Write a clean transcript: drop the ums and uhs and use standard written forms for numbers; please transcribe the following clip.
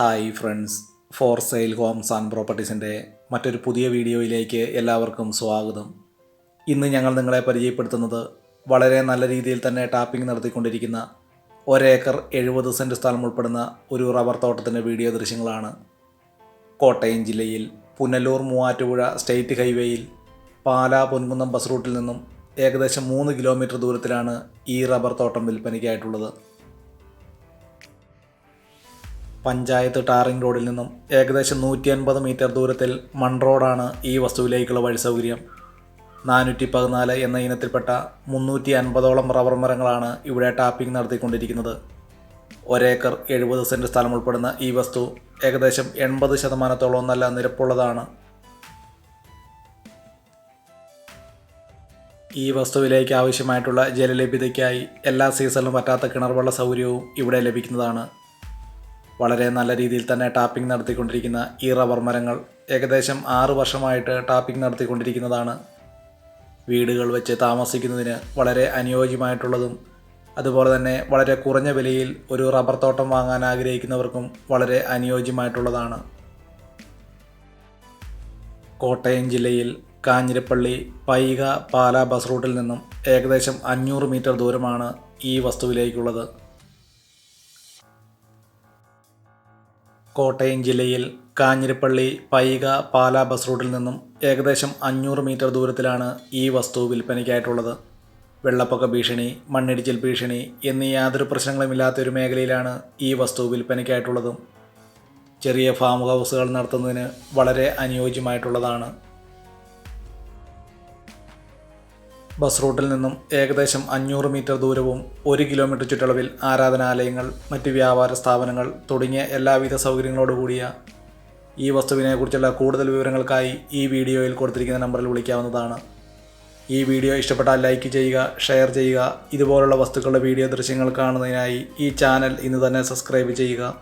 Hi friends, for sale homes and പ്രോപ്പർട്ടീസിൻ്റെ മറ്റൊരു പുതിയ വീഡിയോയിലേക്ക് എല്ലാവർക്കും സ്വാഗതം. ഇന്ന് ഞങ്ങൾ നിങ്ങളെ പരിചയപ്പെടുത്തുന്നത് വളരെ നല്ല രീതിയിൽ തന്നെ ടാപ്പിംഗ് നടത്തിക്കൊണ്ടിരിക്കുന്ന 1 ഏക്കർ 70 സെൻറ്റ് സ്ഥലം ഉൾപ്പെടുന്ന ഒരു റബ്ബർ തോട്ടത്തിൻ്റെ വീഡിയോ ദൃശ്യങ്ങളാണ്. കോട്ടയം ജില്ലയിൽ പുനലൂർ മൂവാറ്റുപുഴ സ്റ്റേറ്റ് ഹൈവേയിൽ പാലാ പൊൻകുന്നം ബസ് റൂട്ടിൽ നിന്നും ഏകദേശം 3 കിലോമീറ്റർ ദൂരത്തിലാണ് ഈ റബ്ബർ തോട്ടം വിൽപ്പനയ്ക്കായിട്ടുള്ളത്. പഞ്ചായത്ത് ടാറിംഗ് റോഡിൽ നിന്നും ഏകദേശം 150 മീറ്റർ ദൂരത്തിൽ മൺ റോഡാണ് ഈ വസ്തുവിലേക്കുള്ള വഴി സൗകര്യം. 414 എന്ന ഇനത്തിൽപ്പെട്ട 350ഓളം റബ്ബർ മരങ്ങളാണ് ഇവിടെ ടാപ്പിംഗ് നടത്തിക്കൊണ്ടിരിക്കുന്നത്. 1 ഏക്കർ 70 സെൻറ്റ് സ്ഥലം ഉൾപ്പെടുന്ന ഈ വസ്തു ഏകദേശം 80% നല്ല നിരപ്പുള്ളതാണ്. ഈ വസ്തുവിലേക്ക് ആവശ്യമായിട്ടുള്ള ജലലഭ്യതയ്ക്കായി എല്ലാ സീസണിലും പറ്റാത്ത കിണർ വെള്ള സൗകര്യവും ഇവിടെ ലഭിക്കുന്നതാണ്. വളരെ നല്ല രീതിയിൽ തന്നെ ടാപ്പിംഗ് നടത്തിക്കൊണ്ടിരിക്കുന്ന ഈ റബ്ബർ മരങ്ങൾ ഏകദേശം 6 വർഷമായിട്ട് ടാപ്പിംഗ് നടത്തിക്കൊണ്ടിരിക്കുന്നതാണ്. വീടുകൾ വെച്ച് താമസിക്കുന്നതിന് വളരെ അനുയോജ്യമായിട്ടുള്ളതും അതുപോലെ തന്നെ വളരെ കുറഞ്ഞ വിലയിൽ ഒരു റബ്ബർ തോട്ടം വാങ്ങാൻ ആഗ്രഹിക്കുന്നവർക്കും വളരെ അനുയോജ്യമായിട്ടുള്ളതാണ്. കോട്ടയം ജില്ലയിൽ കാഞ്ഞിരപ്പള്ളി പൈക പാലാ ബസ് റൂട്ടിൽ നിന്നും ഏകദേശം 500 മീറ്റർ ദൂരമാണ് ഈ വസ്തുവിലേക്കുള്ളത്. കോട്ടയം ജില്ലയിൽ കാഞ്ഞിരപ്പള്ളി പൈക പാലാ ബസ് റൂട്ടിൽ നിന്നും ഏകദേശം 500 മീറ്റർ ദൂരത്തിലാണ് ഈ വസ്തു വിൽപ്പനയ്ക്കായിട്ടുള്ളത്. വെള്ളപ്പൊക്ക ഭീഷണി, മണ്ണിടിച്ചിൽ ഭീഷണി എന്നീ യാതൊരു പ്രശ്നങ്ങളുമില്ലാത്ത ഒരു മേഖലയിലാണ് ഈ വസ്തു വിൽപ്പനയ്ക്കായിട്ടുള്ളതും. ചെറിയ ഫാം ഹൗസുകൾ നടത്തുന്നതിന് വളരെ അനുയോജ്യമായിട്ടുള്ളതാണ്. ബസ് റൂട്ടിൽ നിന്നും ഏകദേശം 500 മീറ്റർ ദൂരവും 1 കിലോമീറ്റർ ചുറ്റളവിൽ ആരാധനാലയങ്ങൾ, മറ്റ് വ്യാപാര സ്ഥാപനങ്ങൾ തുടങ്ങിയ എല്ലാവിധ സൗകര്യങ്ങളോടുകൂടിയ ഈ വസ്തുവിനെക്കുറിച്ചുള്ള കൂടുതൽ വിവരങ്ങൾക്കായി ഈ വീഡിയോയിൽ കൊടുത്തിരിക്കുന്ന നമ്പറിൽ വിളിക്കാവുന്നതാണ്. ഈ വീഡിയോ ഇഷ്ടപ്പെട്ടാൽ ലൈക്ക് ചെയ്യുക, ഷെയർ ചെയ്യുക. ഇതുപോലുള്ള വസ്തുക്കളുടെ വീഡിയോ ദൃശ്യങ്ങൾ കാണുന്നതിനായി ഈ ചാനൽ ഇന്ന് തന്നെ സബ്സ്ക്രൈബ് ചെയ്യുക.